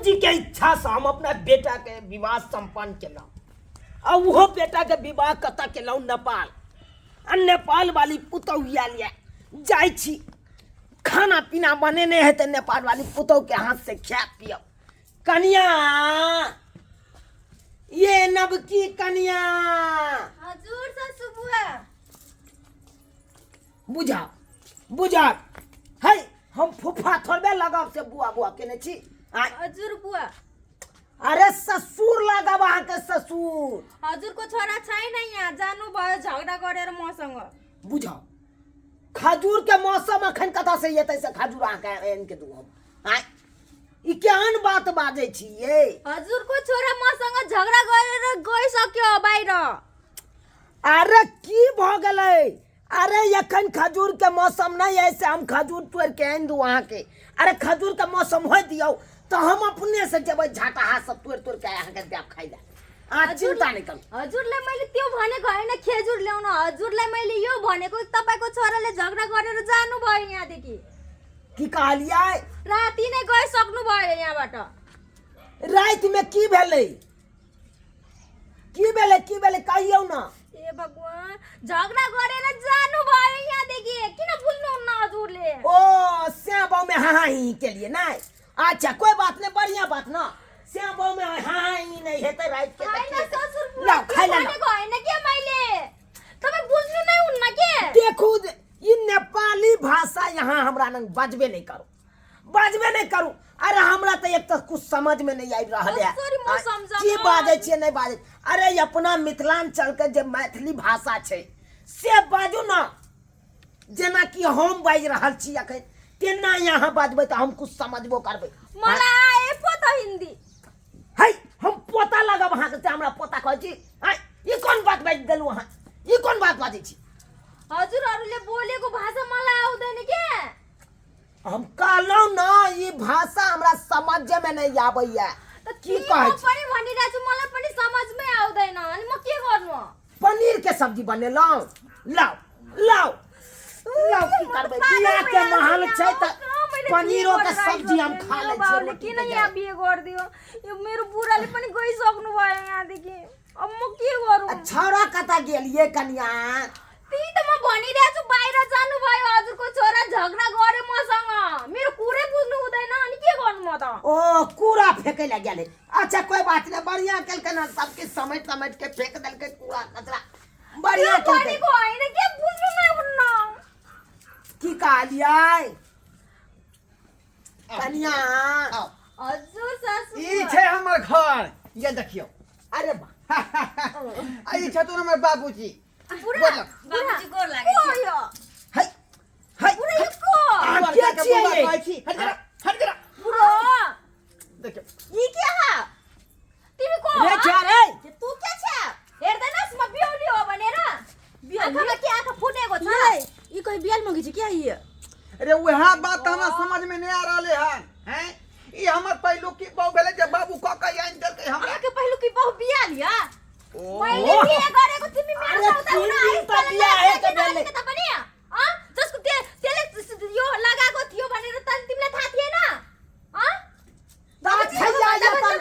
जी के इच्छा से हम अपना बेटा के विवाह संपन्न केलहुँ आ वो बेटा के विवाह कतऽ केलहुँ नेपाल आ नेपाल वाली पुतौहिया लिए जाइ छी खाना पीना बनेने है तो नेपाल वाली पुतौ के हाथ से खा पियब कनिया ये नबकी कनिया हजुर सासू बुआ बुझा बुझा है हम फुफा थोड़बे लगाव से बुआ बुआ केने छी हजुर बुआ अरे ससुर लगाव अहाँ के ससुर हजुरको छोरा छैन यहाँ जानु भयो झगडा गरेर मसँग बुझा खजूर के मौसम अखन कतऽ से एतै से खजूर अहाँ के आनि के दू हम ई केहन बात बाजै छी ये हजुरको छोरा मसँग झगडा गरेर गइसक्यो बाहिर अरे की भ गेलै अरे एखन खजूर के मौसम नहीं है से हम खजूर तोड़ के आनि दू अहाँ के अरे खजूर के मौसम हो दियौ तो हम अपने से जेबै झाटा सब तोड़ तोड़ के अहाँ के देब खाइ ला आ चिंता नहीं करू हजुरलाई मैले त्यो भनेको हैन खेजुर ल्याउन हजुरलाई मैले यो भनेको तपाईको छोराले झगडा गरेर जानु भयो यहाँदेखि की कहलियै राति नै गइसक्नु भयो यहाँबाट रात में की भेलै कहियौ न ए भगवान झगडा गरेर जानु भयो यहाँदेखि किन बुझ्नुहुन्न हजुरले ओ श्याम में हाँ ही के लिए नहीं अच्छा कोई बात नहीं बढ़िया बात ना श्याम में हाँ ही नहीं हेतै रात के हैन ससुर ला बुवा खाइ ला भनेको हैन के मैले तपाई बुझ्नु नै हुन्न के देखू ये नेपाली भाषा यहाँ हमरा नंग बजबे नहीं करू अरे हमरा तो एक तो कुछ समझ में नहीं आई रहल है सॉरी मु समझा की बाजै छियै नहीं बाजै अरे अपना मिथिलांचल के जे मैथिली भाषा छै से बाजू ना जेना कि हम बाज रहल छी अखन तेना यहाँ बाजबै तो हम कुछ समझबो करबै मला आए पता हिंदी है हम पोता लगब अहाँ के हमरा पोता कहै छी ई कोन बात बाज देलु अहाँ ई कोन बात बाजै छी हजुरहरुले बोलेको भाषा मलाई आउँदैन के हम कहलौ न ई भाषा हमरा समझ में नहीं आबैया की कहै छी पनि भनिरा छु मलाई पनि समझमै आउँदैन अनि म के गर्नु पनीर के सब्जी बनेलौ लाओ की करबै बिया के महल छै त पनीरो के सब्जी हम खा लै छी किन यहाँ बिहे गर्दियो यो मेरो बुढाले पनि गइसक्नु भयो यहाँदेखि अब म के गरौँ छोरा कता गेलिए कन्या त्यही त म भनिरहेको छु बाहिर जानु भयो हजुरको छोरा झगडा गरे मसँग मेरो कुरै बुझ्नु हुँदैन अनि के गर्नु म त ओ कूड़ा फेंके ला गेले अच्छा कोई बात नहीं बढ़िया केलकै न सबके समेट के फेंक देलकै कूड़ा कचरा बढ़िया केलकै भनेको हैन के बुझ्नु नै हुन्न की कहलियै कन्या हजुर सासु ई छै हमर घर ये देखियो अरे बा ई छथुन हमर बाबूजी बुढा बाबुजी गोर लागे छ है बुढा यो को के छियै ये? कहै छी हट जरा बुढो देखियो ई के हा तिमी को रे छोरे तू के छ हेर्दैनस् म बिउली हो भनेर आँखामा के आँखा फुटेको छ ई कोई बियाल मंगी छी क्या ये अरे वह बात तो हमरा समझ में नहीं आ रहले हैं ई हमर पहलू की बहु भेले जे बाबू क के आइन देलकै हमरा के पहिलो की बहु बियाल या ओ मैले बिहे गरेको तिमी मेरो अरे साउता हुन तिमी आइस त बिहा है त बेले त पनि जसको त्यसले यो लगाएको थियो भनेर त तिमीलाई थाहा थिएन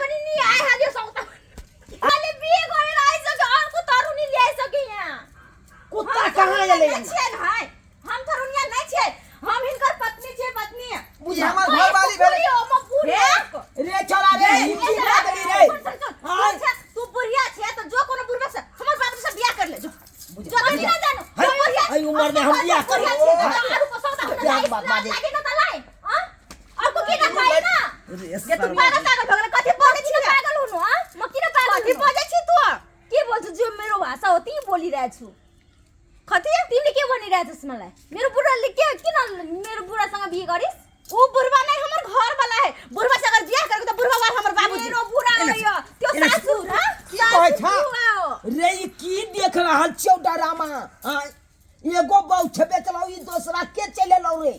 पनि नि आइहाल्यो साउता मैले बिहे गरेर आइसक्यो अर्को तरुनी ल्याइसक्यो यहाँ कुत्ता कहाँ गेले छैन है हम तरुनिया नै छै हम हिनकर पत्नी छै पत्नी ई हमर घर वाली भेले म बुढी रे छोरा रे हिंदी बाजली रे तू बुढ़िया छे तो जो कोनो बुढ़वा से हमर बाप से बियाह कर ले जो जो कहीं ना जानो है उम्र में हम बियाह कर क्या बात बाजे लागे न तलाई और को के ना पाए ना ये तू पागल पागल भगले कथि बोले छी पागल हुनु म किन पागल कथि बोले छी तू के बोल्छु जो मेरो भाषा हो ती बोलिरहेको छु कथि तिमीले के भनिरहेछस् मलाई मेरो बुढाले के किन मेरो बुढासँग बिहे गरिस् ऊ बुढवा नै हमर घर वाला है बुढवा से अगर बियाह गरेको त बुढवा वाला हमर बाबूजी मेरो बुढा हो यो त्यो सासु की कहै छ रे ई की देख रहल छौ डरामा एगो बहु छबे चलाऊ ई दूसरा के चले लौ रे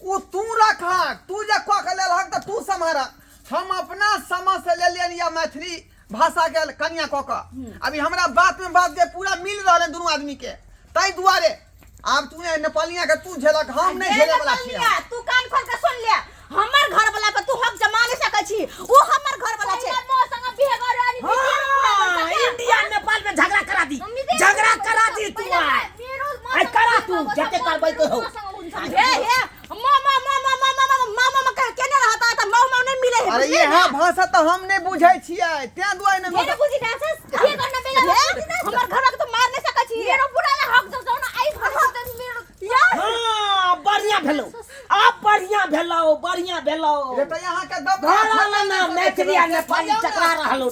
ओ तू रखा तू जे क के लेल हक त तू सम्हारा हम अपना समझ से ले लेन या मैथिली भाषा के कन्या क के अभी हमरा बात में बात के पूरा मिल रहले दोनों आदमी के तै दुआरे अब तूने नेपालिया के तू झेलक हम नहीं झेले वाला छियै तू कान खोल के सुन ले हमर घर वाला पे तू हक जमा नहीं सकै छी अरे ये है भाषा तो हम नहीं बुझै छियै ते दुआरे ने मेरे बुझी ना से ये करना बेगा हमर घर के तो मार नहीं सकै छी मेरो बुढ़ा ला हक दो ना आई घर से मेरो यार हाँ बढ़िया भेलो आप बढ़िया भेलो बेटा यहाँ के दब घर वाला ना मैथिली आ नेपाली टकरा रहलो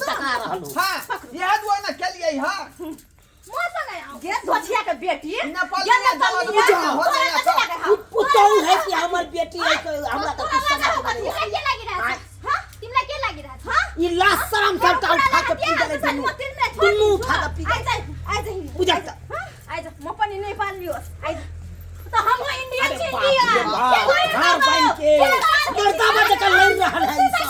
हां यह दुआरे ने के लिए हां मौसा नहीं आओ ये धोछिया के बेटी नेपाली ये नेपाली हो जाए पुतौ है कि हमर बेटी है हमरा तो कुछ समझ नहीं ये लगी रहा हां तिमला के लगी रहा हां ई लाश शरम सबटा उठा के पी गेले दुनू उठा के पी गेले आ जा बुझा त आ जा म पनि नेपाल लियो आ जा तो हम इंडिया अरे से बाप रे बाप घर बन के मर्दावा जका लड़ रहल है ई सब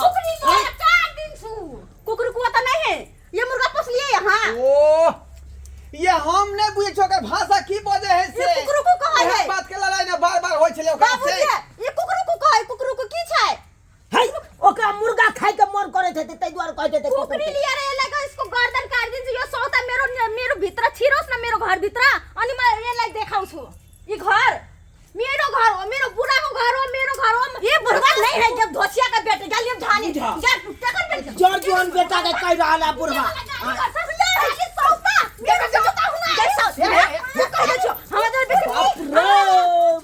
कुकुर कुआ तो नहीं है ये मुर्गा पोस लिए यहाँ ओ ये हम नहीं बुझे छो के भाषा की बजे है से ये कुकुर को कहा है बात के लड़ाई ना बार-बार होय छले ओकरा बाबू से ये कुकुर को कहा है कुकुर को की छै है ओकरा मुर्गा खाइ के मन करे थे तै द्वारा कहते थे कुकरी लिया रे लगा इसको गर्दन काट दिन यो सौता मेरो भित्र छिरोस न मेरो घर भित्र अनि म यसलाई देखाउ छु ई घर हो मेरो बुढा को घर हो मेरो घर हो ये बुढ़वा नहीं है जब धोसिया का बेटे गलियम ढानी जा टकर बेटे जोर जोन बेटा के कह रहल है बुढ़वा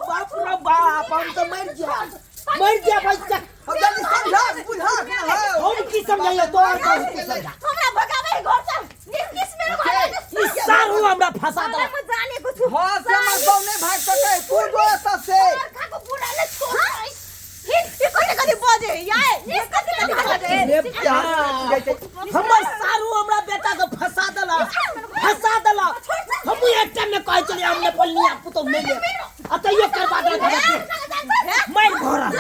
बाप रे बाप हम तो मर जा बच्चा अब जल्दी समझा बुझा के हो हम की समझाइए तो और कौन की समझा हमरा भगावे घर से किस मेरो घर इस सारू हमरा फंसा दे म जाने कुछ हां से मर गांव नहीं भाग सके तू जो सबसे खाको बुढ़ा ले छोड़ ये कोने कने बजे ये कने बजे हमर सारू हमरा बेटा के फंसा देला हम एक टाइम में कह चले हमने पलनिया पुतो नहीं ले अतइयो करवा दे मैं घर आ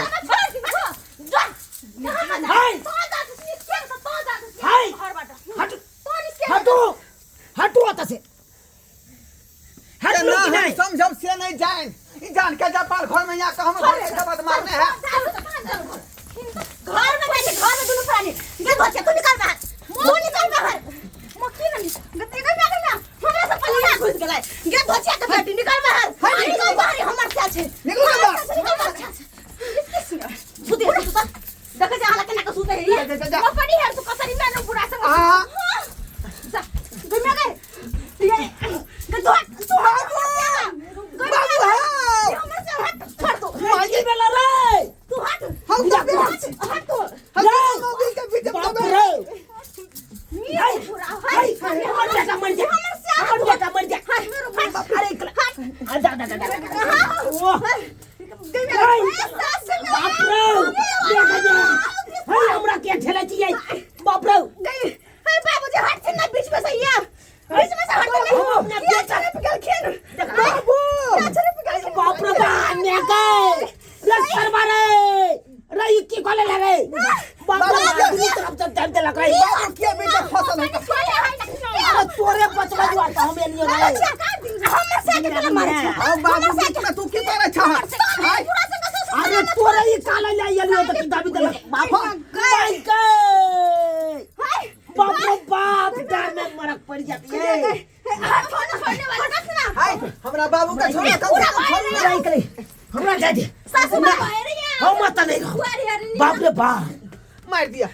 हटू आता से हट लो कि नहीं समझम से नहीं जान के जापाल घर में यहाँ हम घर के बात मारने हैं घर में दुनु प्राणी ये बच्चे तू निकल बाहर मो निकल बाहर मक्की नहीं गते का क्या करना हमरा से पलिया घुस गेलै ये बच्चे के बेटी निकल बाहर निकल बाहर हमर से छै निकल बाहर सुते तो देख जा हाला केना के सुते है वो पड़ी है तू कसरी में न बुढ़ा संग हां दुनिया गए ये तो बाबू हमर से हट छोड़ दो माजी बेला रे तू हट हम हट तू हम मोबाइल के पीछे बाप पड़े रे ये बुढ़ा हाय हमर बेटा मर जा हमर बेटा मर जा अरे जा ओ बाप रे देख जा हे हमरा के ठेला छिए बाप रे हे बाबूजी हट से ना बीच में से ये बीच में से हट नहीं हम अपना बेटा पिघल खेल बाबू बाप रे बाप ने गए लस्कर मारे रही की कोले लगे बाप रे दूसरी तरफ से डर दे लगा बाबू के बेटा फसल है अरे तोरे बचवा जुआ हम एलियो रे हमर से के मारे हम बाबू बीच में तू की करे छा अरे तोरे ही काला ले एलियो तो दाबी दे बाप भाई के बाप रे बाप डर में मरक पड़ जाती है हाय हमरा बाबू का छोड़ नहीं करे हमरा दे दे सासू मां रे हम मत नहीं बाप रे बाप मार दिया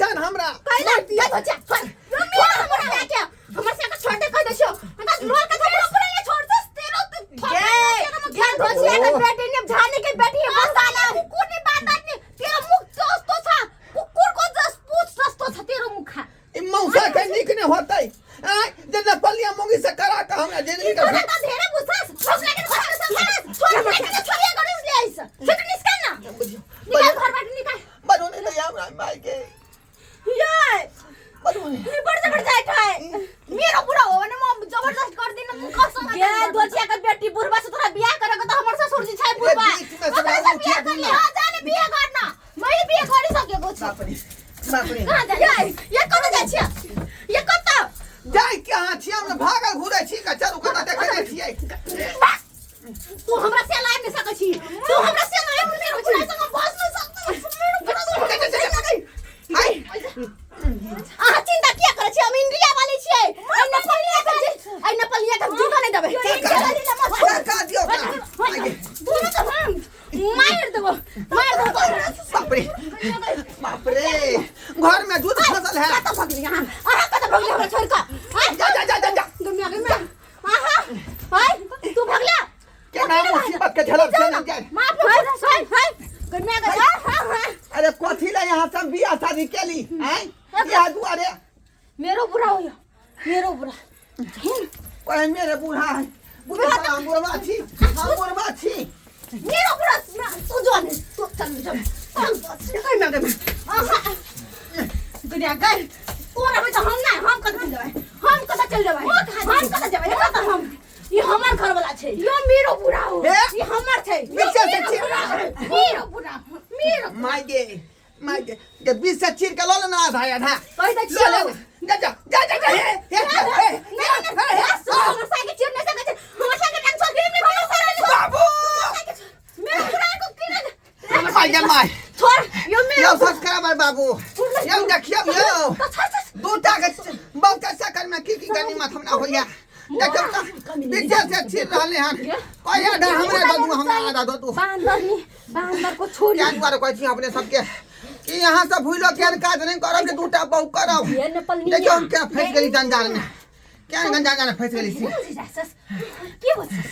जान हमरा मार दिया बच्चा हमरा क्या हमर से छोड़ दे कह दो हमरा लोल का थोड़ा ऊपर ले छोड़ दे तेरो तो ध्यान धोसिया के बेटी ने झाने के बेटी है मसाला कुकुर ने बात नहीं तेरा मुख तो था कुकुर को जस पूछ तो था तेरा मुख ई मौसा के निक ने होतै जब पलिया मोगी से करा का हमरा जिंदगी का तो ढेरे गुस्सा भूख लगे घर से सब छोड़ के छोड़िए गणेश ले आइस फिर निकल ना निकल घर बाहर निकल बनो नहीं तो हमरा भाई के ये बनो ये बड़ जाट है मेरो बुढ़ा हो ने मम जबरदस्त कर दिन मुख संग ये दोचिया के बेटी बुढ़वा से तोरा बियाह करे के तो हमर ससुर जी छै बुढ़वा बियाह कर ले हां जाने बियाह करना मैं बियाह करि सके गो छी बाप रे कहां जा ये कत जा छिया ये कत जाय के हां छी हम भागल घुरै छी का चारू कता देखे छियै तू हमरा से लाइव नहीं सकै छी तू हमरा से लाइव नहीं हो छी संग बस नहीं सकते हाय आ चिंता किया करे छी हम इंडिया वाली छी आई नेपालिया के जीवन नहीं देबे का दियो का दोनों तो हम मार देबो बाप रे बाप रे घर में दूध फसल है कत भगले यहाँ आहा कत भगले हमरा छोड़ का जा जा जा जा जा गम्या आहा हाय तू भगला क्या नाम मुसीबत के झलक से नहीं जाए माफ हाय हाय गम्या हां अरे कथी ले यहाँ सब बियाह शादी केली हैं बियाह दुआरे मेरो बुरा हो मेरो बुरा कोई मेरे बूढ़ा है बुढ़वा छी हम बुढ़वा छी मेरो बुरा तू जान तू चल जा गुड़िया गई तोरा में तो हम ना हम कत चल जाबे हम ये हमार घर वाला छे यो मेरो बुरा हो ये हमार छे नीचे से चीर मेरो बुरा मेरो मागे के बीच से चीर के लो ना आधा आधा कहि दे चल जा जा जा जा हमर साइकिल चीर नहीं सके हमर साइकिल रंग छोड़ के भाई सारा बाबू मेरो बुरा को किन मागे माय छोड़ यो मेरो यो सब्सक्राइब है बाबू यो देखियो यो दूटा के बहुत कैसा कर में की करनी मत हमना हो गया देखो पीछे से चीर रहले हन कोई आधा हमरे दो हमरा आधा दो तू बांदर को छोड़ याद बार कोई छी अपने सबके कि यहाँ से भूलो के काज नहीं करब के दूटा बहु करब ये नेपाल देखियो हम क्या फंस गई जंजाल में क्या जंजाल में फंस गई सी की बोलछस